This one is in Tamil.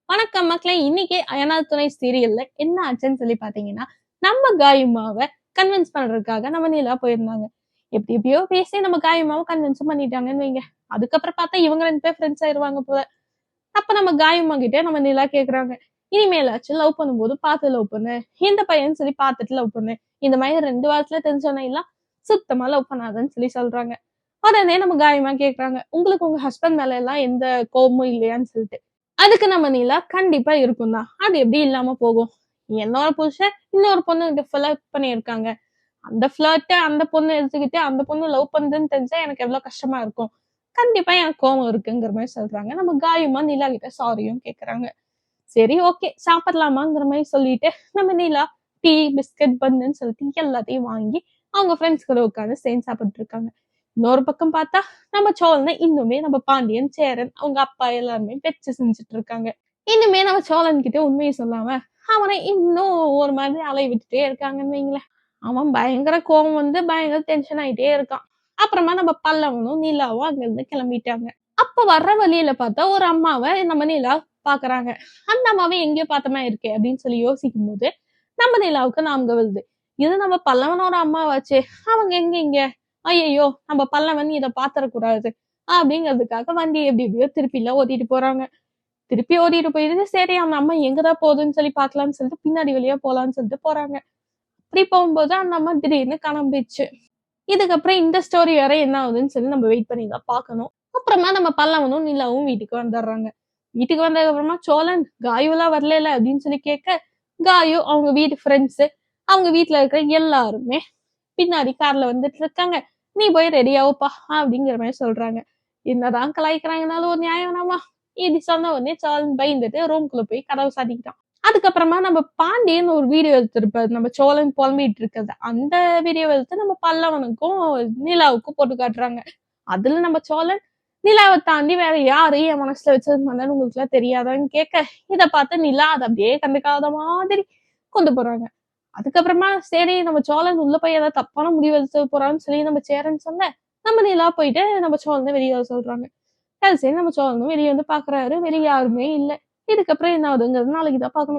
வணக்கம் மக்களே. இன்னைக்கு அயனார் துணை சீரியல்ல என்ன ஆச்சுன்னு சொல்லி பாத்தீங்கன்னா, நம்ம காயுமாவை கன்வின்ஸ் பண்றதுக்காக நம்ம நிலா போயிருந்தாங்க. எப்படியோ பேசி நம்ம காயுமாவை கன்வின்ஸ் பண்ணிட்டாங்கன்னு வைங்க. அதுக்கப்புறம் பார்த்தா இவங்க 2 பேர் ஃப்ரெண்ட்ஸ் ஆயிருவாங்க போல. அப்ப நம்ம காயுமா கிட்ட நம்ம நிலா கேக்குறாங்க, இனிமேலாச்சும் லவ் பண்ணும்போது பார்த்து லவ் பண்ணு, இந்த பையன் சொல்லி பார்த்துட்டு லவ் பண்ணு, இந்த மாதிரி 2 வாரத்துல தெரிஞ்சவனை எல்லாம் சுத்தமா லவ் பண்ணாதன்னு சொல்லி சொல்றாங்க. உடனே நம்ம காயமா கேக்குறாங்க, உங்களுக்கு உங்க ஹஸ்பண்ட் மேல எல்லாம் எந்த கோபமும் இல்லையான்னு சொல்லிட்டு. அதுக்கு நம்ம நிலா கண்டிப்பா இருக்கும் தான். அது எப்படி இல்லாம போகும்? என்னோட புருஷன் இன்னொரு பொண்ணு கிட்ட ஃபிளர்ட் பண்ணியிருக்காங்க. அந்த ஃபிளர்ட்ட அந்த பொண்ணு எடுத்துக்கிட்டு அந்த பொண்ணு லவ் பண்ணுதுன்னு தெரிஞ்சா எனக்கு எவ்வளவு கஷ்டமா இருக்கும். கண்டிப்பா எனக்கு கோவம் இருக்குங்கிற மாதிரி சொல்றாங்க. நம்ம காயமா நிலா கிட்ட சாரியும் கேக்குறாங்க. சரி ஓகே சாப்பிடலாமாங்கிற மாதிரி சொல்லிட்டு நம்ம நிலா டீ பிஸ்கட் பன்னுன்னு சொல்லிட்டு எல்லாத்தையும் வாங்கி அவங்க ஃப்ரெண்ட்ஸ் கூட உட்காந்து சேர்ந்து சாப்பிட்டு இருக்காங்க. இன்னொரு பக்கம் பார்த்தா நம்ம சோழனை இன்னுமே நம்ம பாண்டியன் சேரன் அவங்க அப்பா எல்லாருமே வச்சு செஞ்சுட்டு இருக்காங்க. இன்னுமே நம்ம சோழன் கிட்ட உண்மையை சொல்லாம அவனை இன்னும் ஒரு மாதிரி அலை விட்டுட்டே இருக்காங்கன்னு வைங்களேன். அவன் பயங்கர கோவம் வந்து பயங்கர டென்ஷன் ஆயிட்டே இருக்கான். அப்புறமா நம்ம பல்லவனும் நிலாவும் அங்க இருந்து கிளம்பிட்டாங்க. அப்ப வர்ற வழியில பார்த்தா ஒரு அம்மாவை நம்ம நிலா பாக்குறாங்க. அந்த அம்மாவை எங்கேயோ பார்த்தமா இருக்கே அப்படின்னு சொல்லி யோசிக்கும் போது நம்ம நிலாவுக்கு ஞாபகம் வருது. இது நம்ம பல்லவனோட அம்மாவாச்சே, அவங்க எங்க இங்க, ஐயோ நம்ம பல்லவன் இதை பாத்திரக்கூடாது அப்படிங்கிறதுக்காக வண்டி எப்படி எப்படியோ திருப்பி எல்லாம் ஓட்டிட்டு போறாங்க. திருப்பி ஓட்டிட்டு போயிட்டு சரி அந்த அம்மா எங்கதான் போகுதுன்னு சொல்லி பாக்கலாம்னு சொல்லிட்டு பின்னாடி வழியா போலான்னு சொல்லிட்டு போறாங்க. அப்படி போகும்போது அந்த அம்மா திடீர்னு கிளம்பிச்சு. இதுக்கப்புறம் இந்த ஸ்டோரி வேற என்ன ஆகுதுன்னு சொல்லி நம்ம வெயிட் பண்ணி தான் பாக்கணும். அப்புறமா நம்ம பல்லவனும் நிலாவும் வீட்டுக்கு வந்துடுறாங்க. வீட்டுக்கு வந்ததுக்கு அப்புறமா சோழன் காயுலாம் வரல அப்படின்னு சொல்லி கேட்க, காயு அவங்க வீட்டு ஃப்ரெண்ட்ஸ் அவங்க வீட்டுல இருக்கிற எல்லாருமே பின்னாடி கார்ல வந்துட்டு இருக்காங்க. நீ போய் ரெடியாவுப்பா அப்படிங்கிற மாதிரி சொல்றாங்க. என்னதான் கலாய்க்கிறாங்கனாலும் ஒரு நியாயம் வேணாமா? இது சொன்ன உடனே சோழன் பயந்துட்டு ரூம்குள்ள போய் கதவை சாத்திக்கிட்டான். அதுக்கப்புறமா நம்ம பாண்டியன் ஒரு வீடியோ எடுத்திருப்பாரு, நம்ம சோழன் புலம்பிட்டு இருக்கிறது. அந்த வீடியோ எடுத்து நம்ம பல்லவனுக்கும் நிலாவுக்கும் போட்டு காட்டுறாங்க. அதுல நம்ம சோழன் நிலாவை தாண்டி வேற யாரு என் மனசுல வச்சிருந்தான்னு உங்களுக்கு எல்லாம் தெரியாதான்னு கேட்க, இதை பார்த்து நிலா அதை அப்படியே கண்டுக்காத மாதிரி கொண்டு போறாங்க. அதுக்கப்புறமா சரி நம்ம சோழன் உள்ள போய் ஏதாவது தப்பான முடிவு எடுத்து போறான்னு சொல்லி நம்ம சேரன்னு சொல்ல, நம்ம நிலா போயிட்டு நம்ம சோழனை வெளியே சொல்றாங்க. சரி நம்ம சோழனும் வெளியே வந்து பாக்குறாரு, வெளியே யாருமே இல்லை. இதுக்கப்புறம் என்ன ஆகுதுங்கிறது நாளைக்கு தான் பார்க்கணும்.